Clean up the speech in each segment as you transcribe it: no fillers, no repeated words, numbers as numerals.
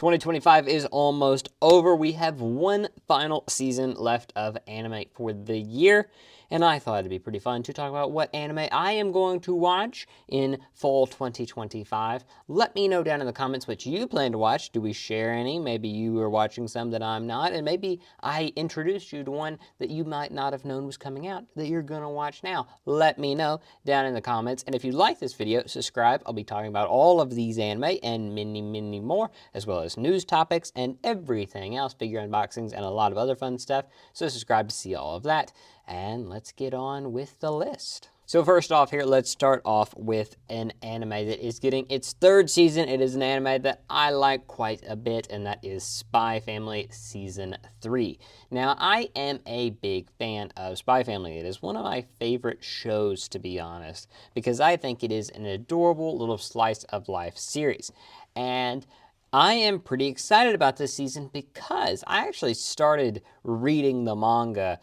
2025 is almost over. We have one final season left of anime for the year, and I thought it'd be pretty fun to talk about what anime I am going to watch in fall 2025. Let me know down in the comments what you plan to watch. Do we share any? Maybe you are watching some that I'm not, and maybe I introduced you to one that you might not have known was coming out that you're going to watch now. Let me know down in the comments, and if you like this video, subscribe. I'll be talking about all of these anime and many more, as well as news topics and everything else, figure unboxings and a lot of other fun stuff. So subscribe to see all of that, and let's get on with the list. So first off here, let's start off with an anime that is getting its third season. It is an anime that I like quite a bit, and that is Spy Family Season 3. Now, I am a big fan of Spy Family. It is one of my favorite shows, to be honest, because I think it is an adorable little slice of life series. And I am pretty excited about this season because I actually started reading the manga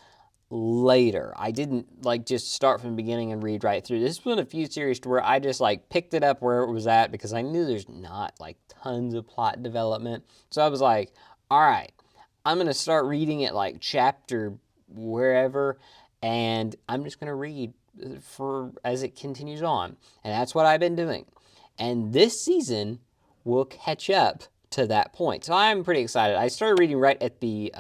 later. I didn't just start from the beginning and read right through. This was one of a few series to where I just picked it up where it was at because I knew there's not tons of plot development. So I was like, all right, I'm going to start reading it chapter wherever, and I'm just going to read for as it continues on. And that's what I've been doing. And this season will catch up to that point. So I'm pretty excited. I started reading right at the,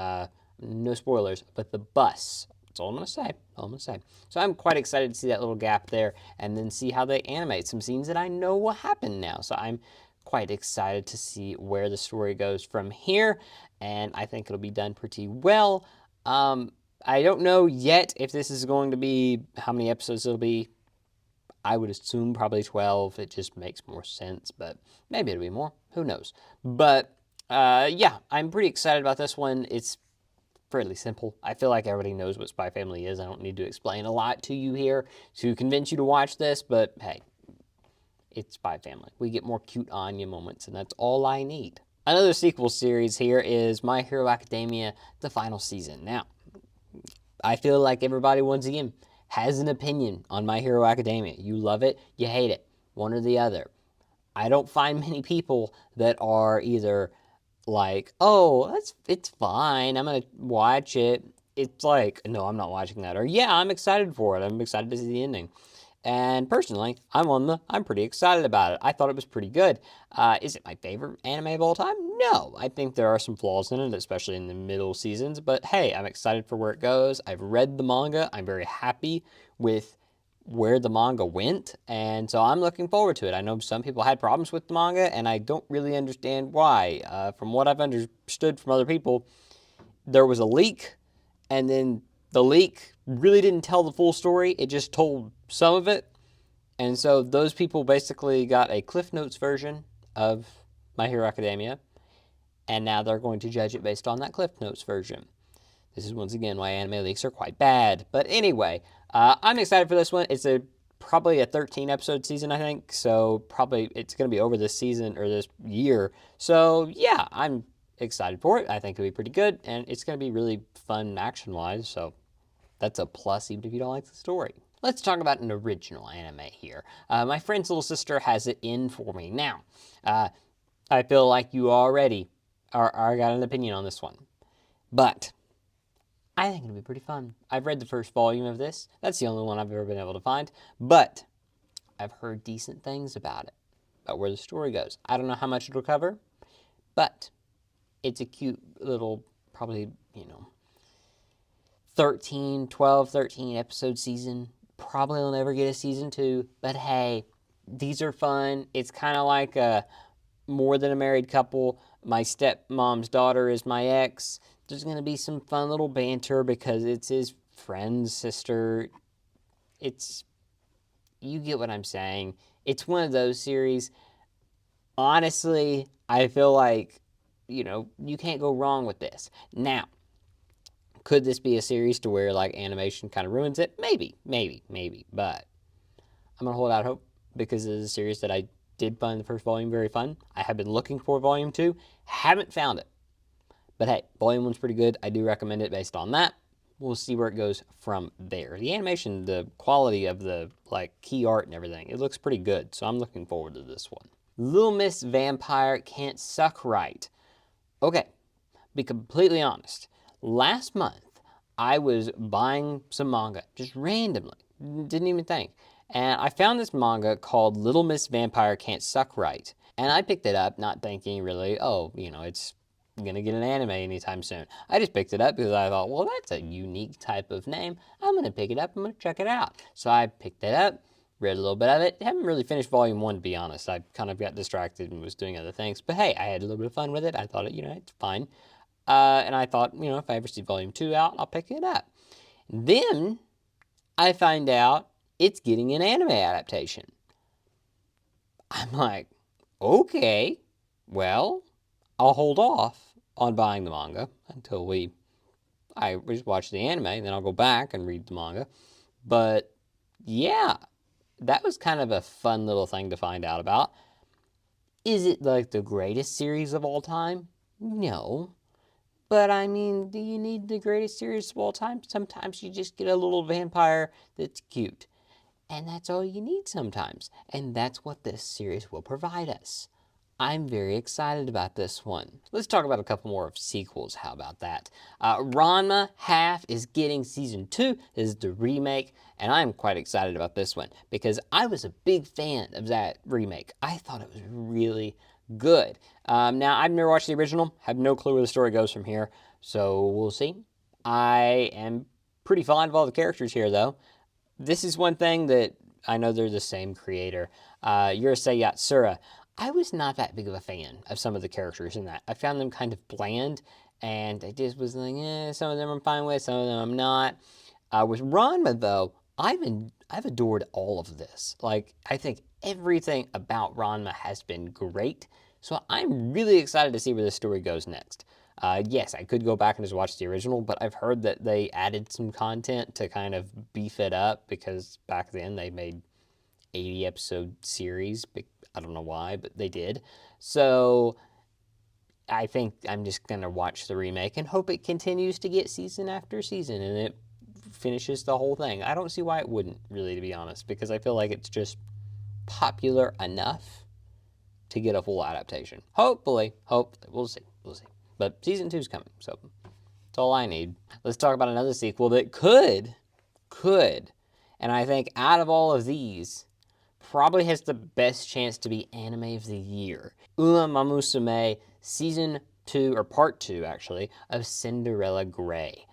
no spoilers, but the bus. That's all I'm going to say. All I'm going to say. So I'm quite excited to see that little gap there and then see how they animate some scenes that I know will happen now. So I'm quite excited to see where the story goes from here, and I think it'll be done pretty well. I don't know yet if this is going to be, how many episodes it'll be. I would assume probably 12. It just makes more sense, but maybe it'll be more. Who knows? But yeah, I'm pretty excited about this one. It's fairly simple. I feel like everybody knows what Spy Family is. I don't need to explain a lot to you here to convince you to watch this, but hey, it's Spy Family. We get more cute Anya moments, and that's all I need. Another sequel series here is My Hero Academia, the final season. Now, I feel like everybody, once again, has an opinion on My Hero Academia. You love it, you hate it, one or the other. I don't find many people that are either oh, it's fine, I'm gonna watch it. It's no, I'm not watching that. Or yeah, I'm excited for it. I'm excited to see the ending. And personally, I'm pretty excited about it. I thought it was pretty good. Is it my favorite anime of all time? No. I think there are some flaws in it, especially in the middle seasons. But hey, I'm excited for where it goes. I've read the manga. I'm very happy with where the manga went, and so I'm looking forward to it. I know some people had problems with the manga, and I don't really understand why. From what I've understood from other people, there was a leak, and then the leak really didn't tell the full story. It just told some of it. And so those people basically got a Cliff Notes version of My Hero Academia, and now they're going to judge it based on that Cliff Notes version. This is once again why anime leaks are quite bad. But anyway, I'm excited for this one. It's probably a 13 episode season, I think. So probably it's going to be over this season or this year. So yeah, I'm excited for it. I think it'll be pretty good, and it's going to be really fun action-wise. So that's a plus, even if you don't like the story. Let's talk about an original anime here. My friend's little sister has it in for me. Now, I feel like you already got an opinion on this one. But I think it'll be pretty fun. I've read the first volume of this. That's the only one I've ever been able to find. But I've heard decent things about it, about where the story goes. I don't know how much it'll cover, but it's a cute little, probably, 13 episode season. Probably will never get a season 2, but hey, these are fun. It's kind of like a More Than a Married Couple. My stepmom's daughter is my ex. There's going to be some fun little banter because it's his friend's sister. You get what I'm saying. It's one of those series. Honestly, I feel like, you can't go wrong with this. Now, could this be a series to where animation kind of ruins it? Maybe. But I'm going to hold out hope because it is a series that I did find the first volume very fun. I have been looking for volume 2. Haven't found it. But hey, volume 1's pretty good. I do recommend it based on that. We'll see where it goes from there. The animation, the quality of the key art and everything, it looks pretty good. So I'm looking forward to this one. Little Miss Vampire Can't Suck Right. Okay, be completely honest. Last month, I was buying some manga, just randomly, didn't even think. And I found this manga called Little Miss Vampire Can't Suck Right. And I picked it up, not thinking really, oh, it's gonna get an anime anytime soon. I just picked it up because I thought, well, that's a unique type of name. I'm gonna pick it up, I'm gonna check it out. So I picked it up, read a little bit of it. Haven't really finished volume one, to be honest. I kind of got distracted and was doing other things. But hey, I had a little bit of fun with it. I thought, it's fine. And I thought, if I ever see volume two out, I'll pick it up. Then I find out it's getting an anime adaptation. I'm like, okay, well, I'll hold off on buying the manga until I just watch the anime, and then I'll go back and read the manga. But yeah, that was kind of a fun little thing to find out about. Is it like the greatest series of all time? No. But I mean, do you need the greatest series of all time? Sometimes you just get a little vampire that's cute. And that's all you need sometimes. And that's what this series will provide us. I'm very excited about this one. Let's talk about a couple more of sequels. How about that? Ranma Half is getting season 2. This is the remake, and I'm quite excited about this one because I was a big fan of that remake. I thought it was really good. Now, I've never watched the original, have no clue where the story goes from here, so we'll see. I am pretty fond of all the characters here, though. This is one thing that I know they're the same creator, Yurusei Yatsura. I was not that big of a fan of some of the characters in that. I found them kind of bland, and I just was like, some of them I'm fine with, some of them I'm not. With Ranma, though, I've adored all of this. Like, I think everything about Ranma has been great, so I'm really excited to see where this story goes next. Yes, I could go back and just watch the original, but I've heard that they added some content to kind of beef it up because back then they made 80 episode series. I don't know why, but they did. So I think I'm just going to watch the remake and hope it continues to get season after season and it finishes the whole thing. I don't see why it wouldn't, really, to be honest, because I feel like it's just popular enough to get a full adaptation. Hopefully, we'll see. But season 2 is coming, so that's all I need. Let's talk about another sequel that could, and I think out of all of these, probably has the best chance to be anime of the year. Uma Mamusume season 2, or part 2 actually, of Cinderella Grey.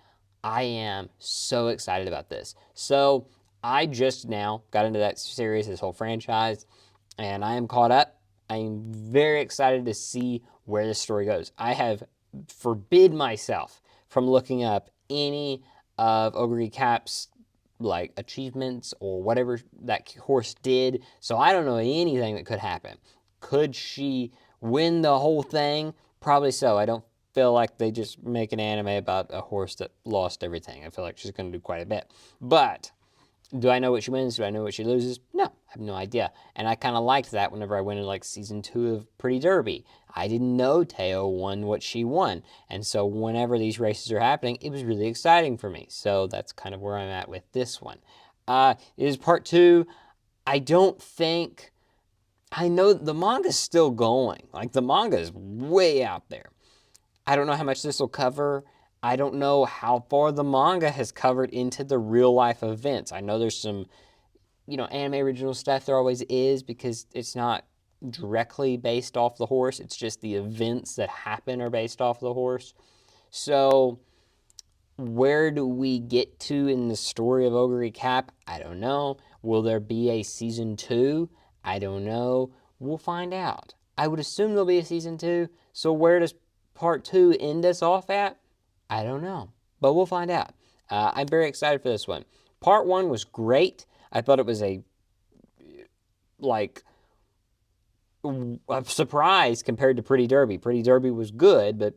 I am so excited about this. So I just now got into that series, this whole franchise, and I am caught up. I am very excited to see where this story goes. I have forbid myself from looking up any of Ogre Cap's like achievements or whatever that horse did. So I don't know anything that could happen. Could she win the whole thing? Probably so. I don't feel like they just make an anime about a horse that lost everything. I feel like she's going to do quite a bit. But do I know what she wins? Do I know what she loses? No, I have no idea. And I kind of liked that whenever I went into like season 2 of Pretty Derby. I didn't know Teo won what she won. And so whenever these races are happening, it was really exciting for me. So that's kind of where I'm at with this one. It is part 2. I don't think, I know the manga's still going. Like the manga is way out there. I don't know how much this will cover. I don't know how far the manga has covered into the real life events. I know there's some, anime original stuff there always is because it's not directly based off the horse. It's just the events that happen are based off the horse. So where do we get to in the story of Ogre Cap? I don't know. Will there be a season 2? I don't know. We'll find out. I would assume there'll be a season 2. So where does part 2 end us off at? I don't know. But we'll find out. I'm very excited for this one. Part 1 was great. I thought it was a surprise compared to Pretty Derby. Pretty Derby was good, but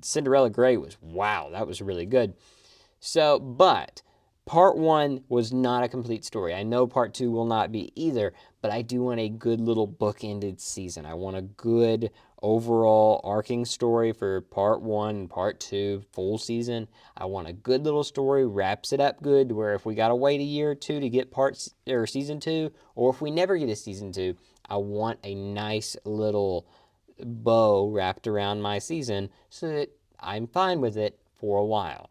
Cinderella Grey was, wow, that was really good. So, but part 1 was not a complete story. I know part 2 will not be either, but I do want a good little book-ended season. I want a good overall arcing story for part 1 and part 2, full season. I want a good little story, wraps it up good, where if we gotta wait a year or two to get season 2, or if we never get a season 2, I want a nice little bow wrapped around my season so that I'm fine with it for a while.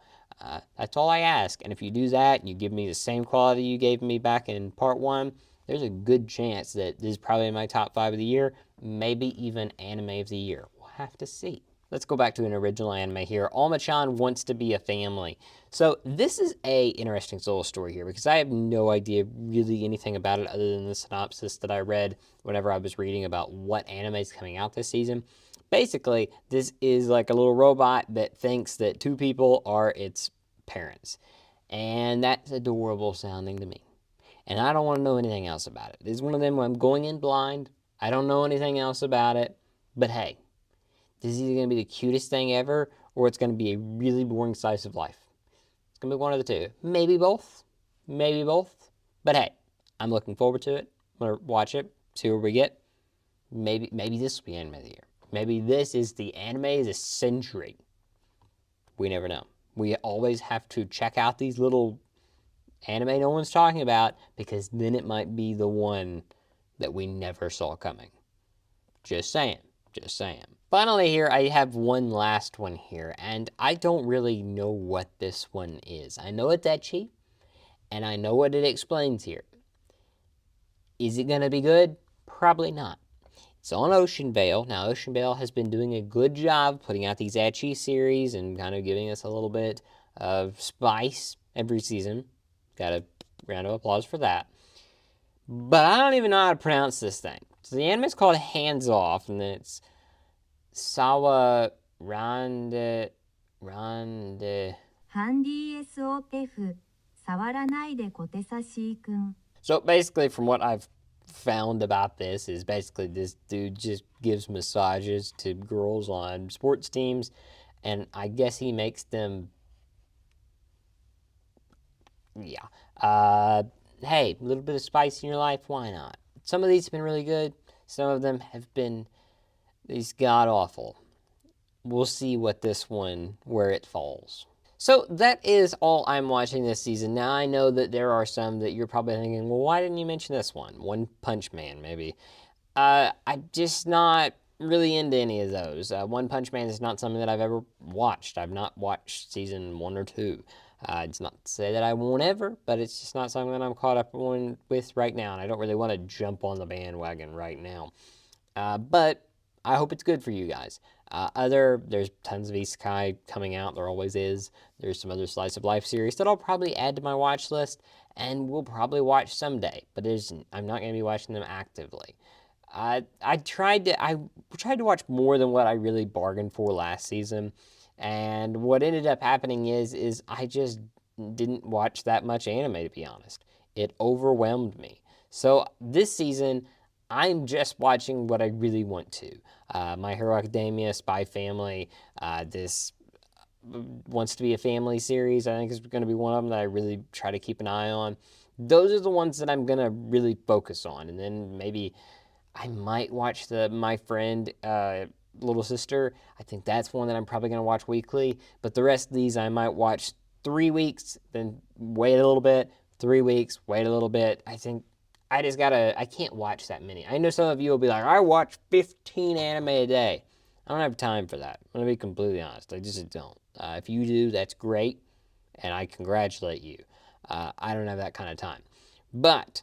That's all I ask. And if you do that and you give me the same quality you gave me back in part 1, there's a good chance that this is probably in my top 5 of the year, maybe even anime of the year. We'll have to see. Let's go back to an original anime here. Alma-chan Wants to Be a Family. So this is a interesting solo story here because I have no idea really anything about it other than the synopsis that I read whenever I was reading about what anime is coming out this season. Basically, this is like a little robot that thinks that 2 people are its parents. And that's adorable sounding to me. And I don't want to know anything else about it. This is one of them where I'm going in blind. I don't know anything else about it. But hey, this is either going to be the cutest thing ever or it's going to be a really boring slice of life. It's going to be one of the two. Maybe both. Maybe both. But hey, I'm looking forward to it. I'm going to watch it, see what we get. Maybe this will be anime of the year. Maybe this is the anime of the century. We never know. We always have to check out these little anime no one's talking about because then it might be the one that we never saw coming. Just saying. Just saying. Finally here, I have one last one here, and I don't really know what this one is. I know it's ecchi, and I know what it explains here. Is it going to be good? Probably not. It's on Ocean Vale. Now, Ocean Vale has been doing a good job putting out these ecchi series and kind of giving us a little bit of spice every season. Got a round of applause for that. But I don't even know how to pronounce this thing. So the anime is called Hands Off, and then it's Sawa Rande. ハンディ SOTF 触らないで小手差しくん So basically, from what I've found about this, is basically this dude just gives massages to girls on sports teams, and I guess he makes them. Yeah. Hey, a little bit of spice in your life, why not? Some of these have been really good. Some of them have been these god awful. We'll see what this one, where it falls. So that is all I'm watching this season. Now I know that there are some that you're probably thinking, well, why didn't you mention this one? One Punch Man, maybe. I'm just not really into any of those. One Punch Man is not something that I've ever watched. I've not watched season 1 or 2. It's not to say that I won't ever, but it's just not something that I'm caught up with right now, and I don't really want to jump on the bandwagon right now. But I hope it's good for you guys. There's tons of isekai coming out. There always is. There's some other slice of life series that I'll probably add to my watch list, and we'll probably watch someday. But I'm not going to be watching them actively. I tried to watch more than what I really bargained for last season, and what ended up happening is I just didn't watch that much anime, to be honest. It overwhelmed me. So this season, I'm just watching what I really want to. My Hero Academia, Spy Family, this Wants to Be a Family series, I think is going to be one of them that I really try to keep an eye on. Those are the ones that I'm going to really focus on. And then maybe I might watch My Friend, Little Sister. I think that's one that I'm probably going to watch weekly. But the rest of these I might watch 3 weeks, then wait a little bit, 3 weeks, wait a little bit. I think I can't watch that many. I know some of you will be like, I watch 15 anime a day. I don't have time for that. I'm going to be completely honest. I just don't. If you do, that's great, and I congratulate you. I don't have that kind of time. But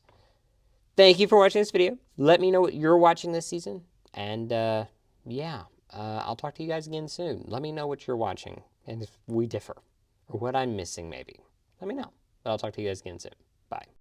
thank you for watching this video. Let me know what you're watching this season. And I'll talk to you guys again soon. Let me know what you're watching and if we differ or what I'm missing maybe. Let me know. But I'll talk to you guys again soon. Bye.